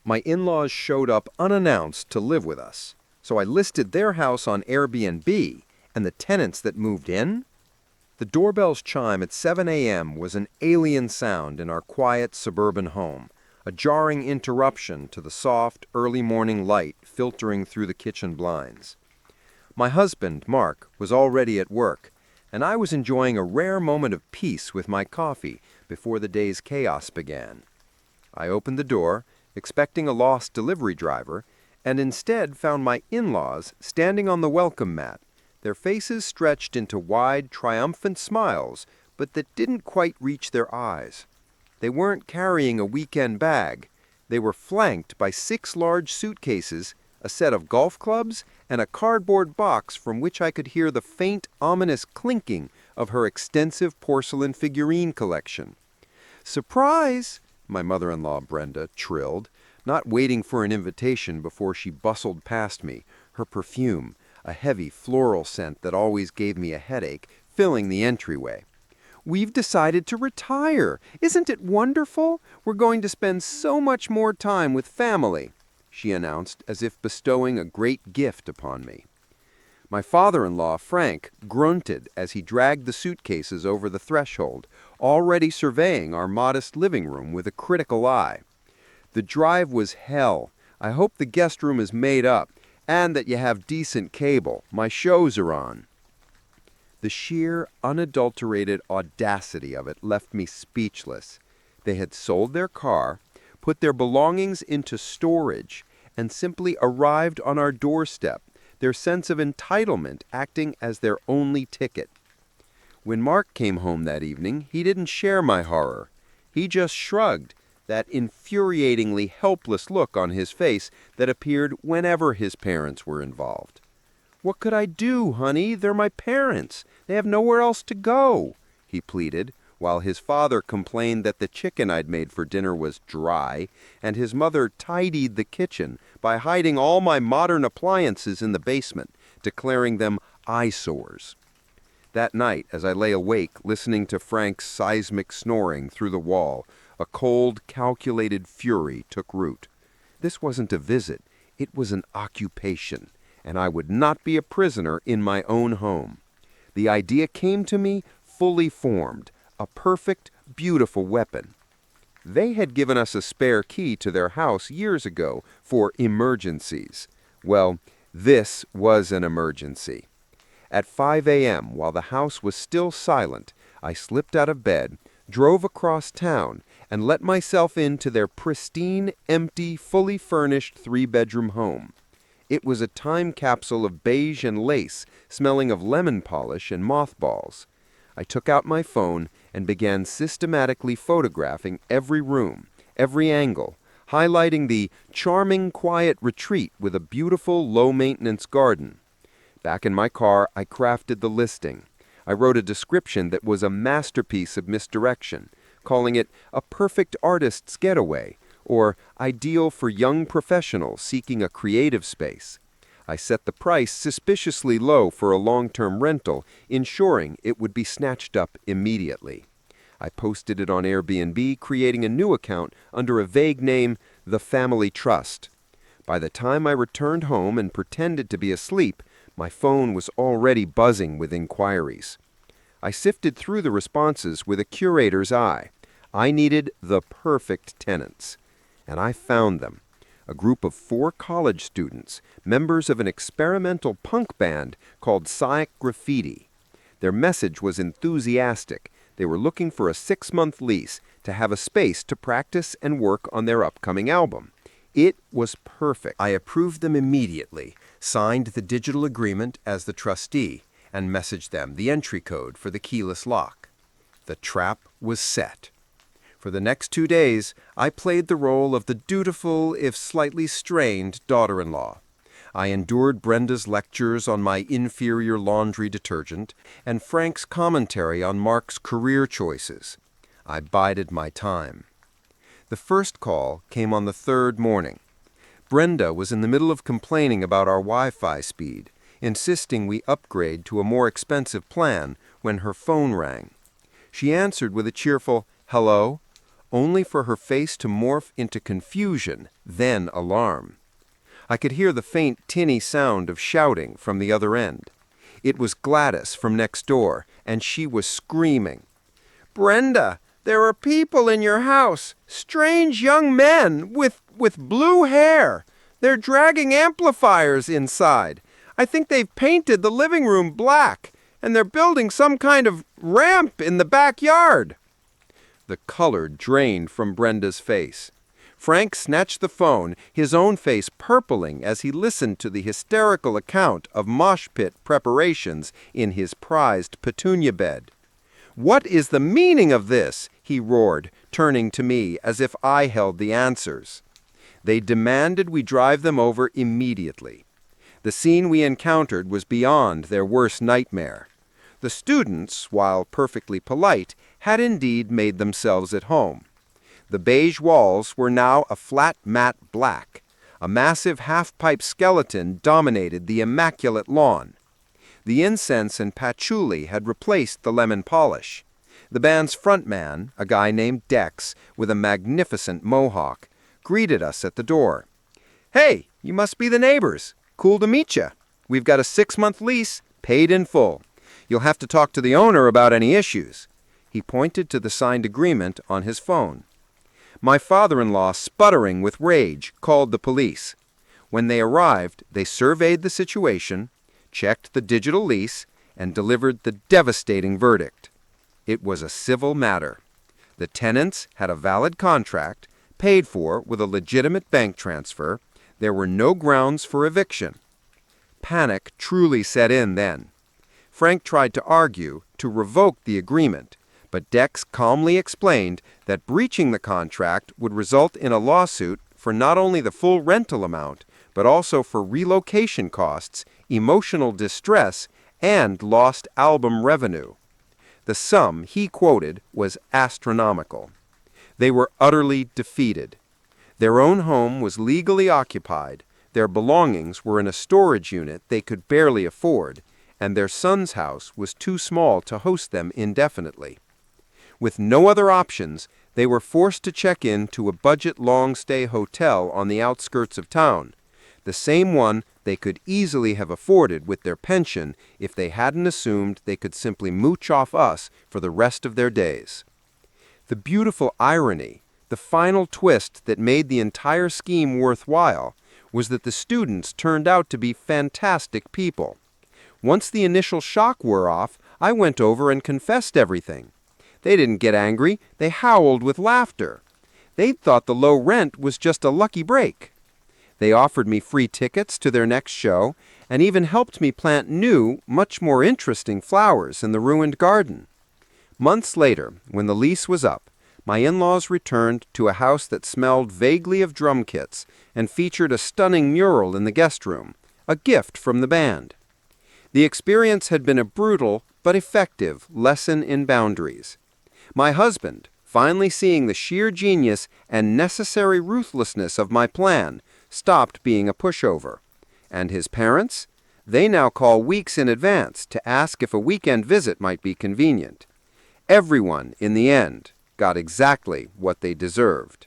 My in-laws showed up unannounced to live with us, so I listed their house on Airbnb, and the tenants that moved in? The doorbell's chime at 7 a.m. was an alien sound in our quiet suburban home, a jarring interruption to the soft, early morning light filtering through the kitchen blinds. My husband, Mark, was already at work, and I was enjoying a rare moment of peace with my coffee before the day's chaos began. I opened the door, expecting a lost delivery driver, and instead found my in-laws standing on the welcome mat, their faces stretched into wide, triumphant smiles, but that didn't quite reach their eyes. They weren't carrying a weekend bag. They were flanked by 6 large suitcases, a set of golf clubs, and a cardboard box from which I could hear the faint, ominous clinking of her extensive porcelain figurine collection. "Surprise!" my mother-in-law Brenda trilled, not waiting for an invitation before she bustled past me, her perfume, a heavy floral scent that always gave me a headache, filling the entryway. "We've decided to retire. Isn't it wonderful? We're going to spend so much more time with family," she announced, as if bestowing a great gift upon me. My father-in-law, Frank, grunted as he dragged the suitcases over the threshold, already surveying our modest living room with a critical eye. "The drive was hell. I hope the guest room is made up, and that you have decent cable. My shows are on." The sheer, unadulterated audacity of it left me speechless. They had sold their car, put their belongings into storage, and simply arrived on our doorstep, their sense of entitlement acting as their only ticket. When Mark came home that evening, he didn't share my horror. He just shrugged, that infuriatingly helpless look on his face that appeared whenever his parents were involved. "What could I do, honey? They're my parents. They have nowhere else to go," he pleaded, while his father complained that the chicken I'd made for dinner was dry, and his mother tidied the kitchen by hiding all my modern appliances in the basement, declaring them eyesores. That night, as I lay awake listening to Frank's seismic snoring through the wall, a cold, calculated fury took root. This wasn't a visit, it was an occupation, and I would not be a prisoner in my own home. The idea came to me fully formed, a perfect, beautiful weapon. They had given us a spare key to their house years ago for emergencies. Well, this was an emergency. At 5 a.m., while the house was still silent, I slipped out of bed, drove across town, and let myself into their pristine, empty, fully furnished 3-bedroom home. It was a time capsule of beige and lace, smelling of lemon polish and mothballs. I took out my phone and began systematically photographing every room, every angle, highlighting the charming, quiet retreat with a beautiful, low-maintenance garden. Back in my car, I crafted the listing. I wrote a description that was a masterpiece of misdirection, calling it a perfect artist's getaway, or ideal for young professionals seeking a creative space. I set the price suspiciously low for a long-term rental, ensuring it would be snatched up immediately. I posted it on Airbnb, creating a new account under a vague name, The Family Trust. By the time I returned home and pretended to be asleep, my phone was already buzzing with inquiries. I sifted through the responses with a curator's eye. I needed the perfect tenants. And I found them. A group of 4 college students, members of an experimental punk band called Psych Graffiti. Their message was enthusiastic. They were looking for a 6-month lease to have a space to practice and work on their upcoming album. It was perfect. I approved them immediately, signed the digital agreement as the trustee, and messaged them the entry code for the keyless lock. The trap was set. For the next 2 days, I played the role of the dutiful, if slightly strained, daughter-in-law. I endured Brenda's lectures on my inferior laundry detergent and Frank's commentary on Mark's career choices. I bided my time. The first call came on the 3rd morning. Brenda was in the middle of complaining about our Wi-Fi speed, insisting we upgrade to a more expensive plan when her phone rang. She answered with a cheerful, "Hello?" only for her face to morph into confusion, then alarm. I could hear the faint, tinny sound of shouting from the other end. It was Gladys from next door, and she was screaming. "Brenda, there are people in your house, strange young men with blue hair. They're dragging amplifiers inside. I think they've painted the living room black, and they're building some kind of ramp in the backyard." The color drained from Brenda's face. Frank snatched the phone, his own face purpling as he listened to the hysterical account of mosh pit preparations in his prized petunia bed. "What is the meaning of this?" he roared, turning to me as if I held the answers. They demanded we drive them over immediately. The scene we encountered was beyond their worst nightmare. The students, while perfectly polite, had indeed made themselves at home. The beige walls were now a flat matte black. A massive half-pipe skeleton dominated the immaculate lawn. The incense and patchouli had replaced the lemon polish. The band's frontman, a guy named Dex, with a magnificent mohawk, greeted us at the door. "Hey, you must be the neighbors. Cool to meet you. We've got a 6-month lease, paid in full. You'll have to talk to the owner about any issues." He pointed to the signed agreement on his phone. My father-in-law, sputtering with rage, called the police. When they arrived, they surveyed the situation, checked the digital lease, and delivered the devastating verdict. It was a civil matter. The tenants had a valid contract, paid for with a legitimate bank transfer. There were no grounds for eviction. Panic truly set in then. Frank tried to argue to revoke the agreement, but Dex calmly explained that breaching the contract would result in a lawsuit for not only the full rental amount, but also for relocation costs, emotional distress, and lost album revenue. The sum he quoted was astronomical. They were utterly defeated. Their own home was legally occupied, their belongings were in a storage unit they could barely afford, and their son's house was too small to host them indefinitely. With no other options, they were forced to check in to a budget long-stay hotel on the outskirts of town, the same one they could easily have afforded with their pension if they hadn't assumed they could simply mooch off us for the rest of their days. The beautiful irony, the final twist that made the entire scheme worthwhile, was that the students turned out to be fantastic people. Once the initial shock wore off, I went over and confessed everything. They didn't get angry, they howled with laughter. They'd thought the low rent was just a lucky break. They offered me free tickets to their next show and even helped me plant new, much more interesting flowers in the ruined garden. Months later, when the lease was up, my in-laws returned to a house that smelled vaguely of drum kits and featured a stunning mural in the guest room, a gift from the band. The experience had been a brutal but effective lesson in boundaries. My husband, finally seeing the sheer genius and necessary ruthlessness of my plan, stopped being a pushover. And his parents? They now call weeks in advance to ask if a weekend visit might be convenient. Everyone, in the end, got exactly what they deserved.